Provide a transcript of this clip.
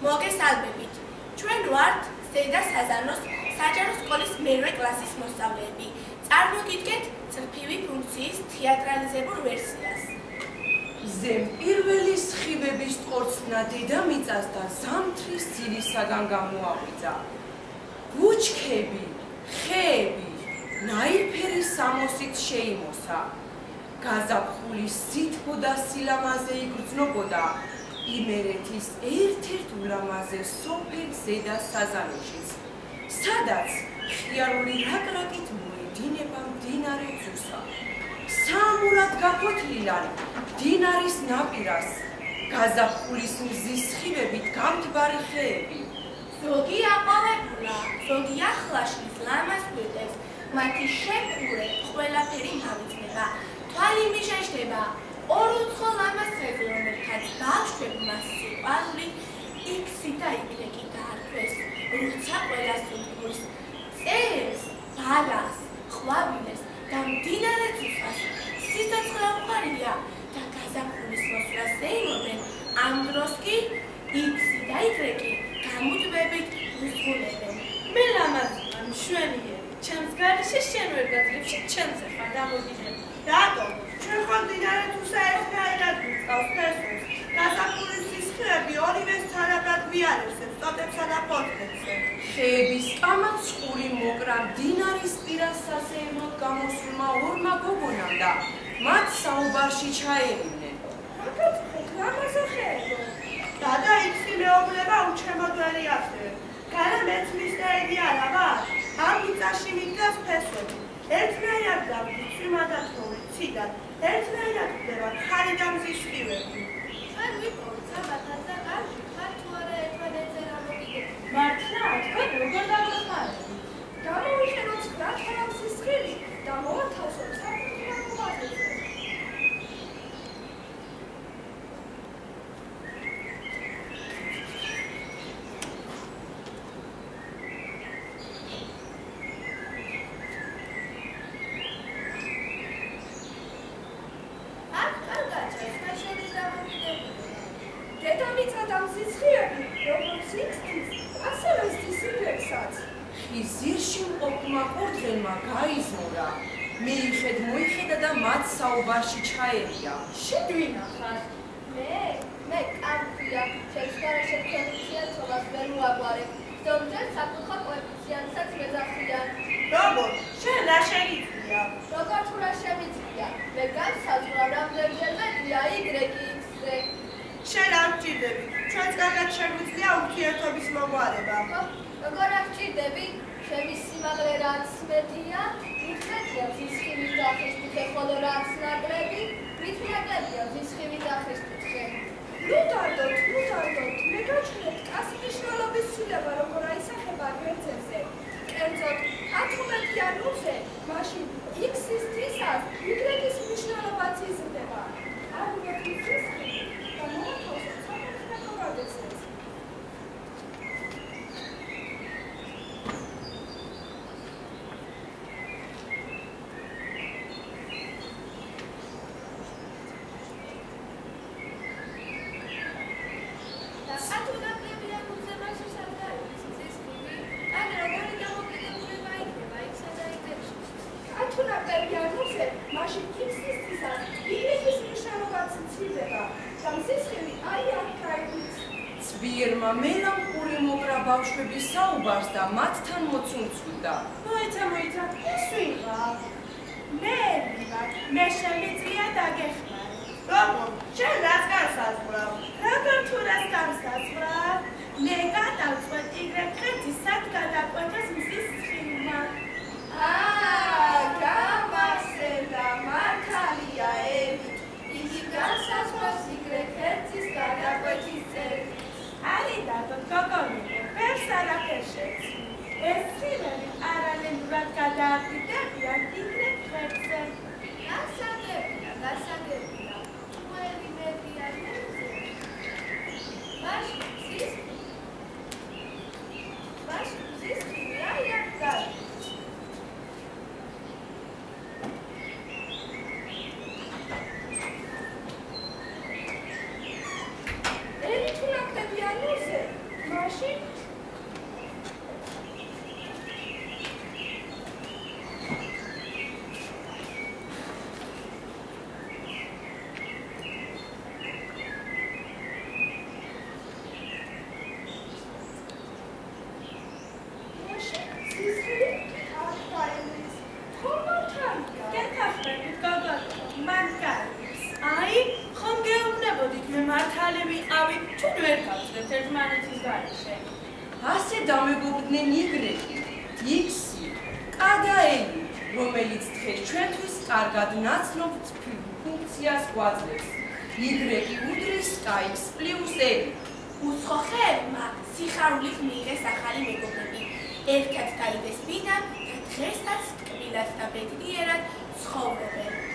მოგესალმებით. ჩვენ ვართ ზედა საზარნოს საჯარო სკოლის მერვე კლასის მოსწავლეები. წარმოგიდგენთ წრფივი ფუნქციის თეატრალიზებულ ვერსიას. ზემ პირველი სხივების ტყორცნა დედამიწას და ზამთრის ძილისაგან გამოავიძა. ბუჩქები, ხეები, ნაირფერი სამოსით შეიმოსა. გაზაფხული სითბო და სილამაზე იგრძნობოდა იმერეთის ერთ-ერთ ულამაზე სოფელ ზედა საზაროშიც, სადაც ხიარული რაკრაკით მოედინება მდინარე ძუსა. საამურად გაფოთლილან მდინარის ნაპირას გაზაფხულის მზის სხივებით გამთბარი ხეები. ზოგი აყვავებულა, ზოგი ახლაშლის ლამას გვიტევს, მათი შეყურე ყველაფერი მავიწყდება, თვალი მიშეშდება, ორ უცხო ლამას ხეზე, რომელთაც ბავშვებმა სიყვარული იქსი და იგრეკი გაარქვეს, როცა ყველას უთქმის წერს, ბალას, ყვავილეს და მდინარე ძუსას სიცოცხლე უყვარია და გაზაფხულის მოსვლას ზეიმობენ, ამ დროს კი იქსი და იგრეკი გამუდმებით უსხულებენ. მე ლამაზია, მშვენიერი, ჩემს გარეშე შენ ვერ გაძლებში, ჩემზე ხარ დამოგიდგენთ. რატომ? ჩვენ ხომ მდინარე ძუსა ერთნაირად გვიწყავს ფესვებს. გაზაფხულის სისხლები ორივეს თანაბრად გვიარესებს, ტოტებსა და ფოთლებზე. ხეების კამაც ყური მოკრა მდინარის პირას სასეირნოდ გამოსულმა ორმა გოგონამ და მათ საუბარში ჩაერივნენ. ლამაზო ხეებო. დადა იქსი მეუბნება უჩემოდველი ასე. განა მეც მისტერები არა ვარ? ამ მიწაში მიდგას ფესვები. ერთნაირად გავიწვიმა და თოვი ციდან. ერთნაირად ხდება ხარი და მზის სხივები. ჩვენ ვიპოვეთ საბათას და კარში, ხარ თუ არა ერთმანეთზე რა მოგიგეთ. მართლა, თქვენ როგორ დაგვეხმარებით? გამოვიშენოთ ცხრა ხარამსის სხივი და მოვათავსოთ საფრთხილად მოხაზეზე. ზირში მყოფმა ყურძენმა გაიზმურა, მეიხედ მოიხედა და მათ საუბარში ჩაერია. შენ ვინა ხარ? მე კანთია, ჩემს გარეშე ფუნქციათობას ვერ მოაგვარებ. ზოგჯერ საკუთხა კოეფიციენტსაც მეძახიან. როგორ? შენ რა შეგიძლია? როგორ თუ რა შემიძლია? მე განსაზღვრავ რამდენჯერმე დია იგრეკი იქსზე. შენ არ მჭირდები. ჩვენც კარგად შეგვიძლია ურთიერთობის მოგვარება. როგორ არ მჭირდები? ჩემი სიმაღლე რაც მეტია, მithmetია მზის სხივის დახრისტიხე, ხოლო რაც ნაკლები, მithmetია მზის სხივის დახრისტიხე. ნუ დარდოთ, მე გაჩვენებთ კაცის მნიშვნელობის ცვლილება, როგორ აისახება გვერდებზე. კერძოდ, 11-იანურზე, მაშინ X-ის თვისას Y-ის მნიშვნელობაც იზრდება. არ გვექვის სხივი და მოვათავსოთ საფრთხილად მოხაზეზე. ცბიერმა მელამხოლი მოკრა ბავშვების საუბარს და მათთან მოცუნცვიდა. მოიცა, ეს ვიღა? მე ვარ, მე შემიძლია დაგეხმარო. როგორ? შენ რას განსაზღვრავ? როგორ თუ რას განსაზღვრავ? მე გადავწყვეტ Y-ხეთის სად გადაკვეთეს მზის სხივმა. გამახსენდა მართალია ერი. იგი განსაზღვრავს Y-ხეთის გადაკვეთის წერტილს. არი დადოთ გოგონიკო, ფერს არაფერ შეცვლი. ეს სხივები არანებურად გადააკრიტებიან Y-ხეთზე. გასაგებია. ყველი მეტია ნებზე. მაშინ მზის სხივი აი აქ გადის. ერი თუ ნაკლები ანურზე, დამეგობრდნენ იგრეკი, იქსი, კა და ელი, რომელიც დღეს ჩვენთვის კარგად ნაცნობ ფუნქციას გვაძლევს. იგრეკი უდრის კაიქს პლუს ელი. უცხოხეებმა სიხარულით მიიღეს ახალი მეგობრები. ერთად დაიდეს ბინა და დღესაც ტკბილად და ბედნიერად ცხოვრობენ.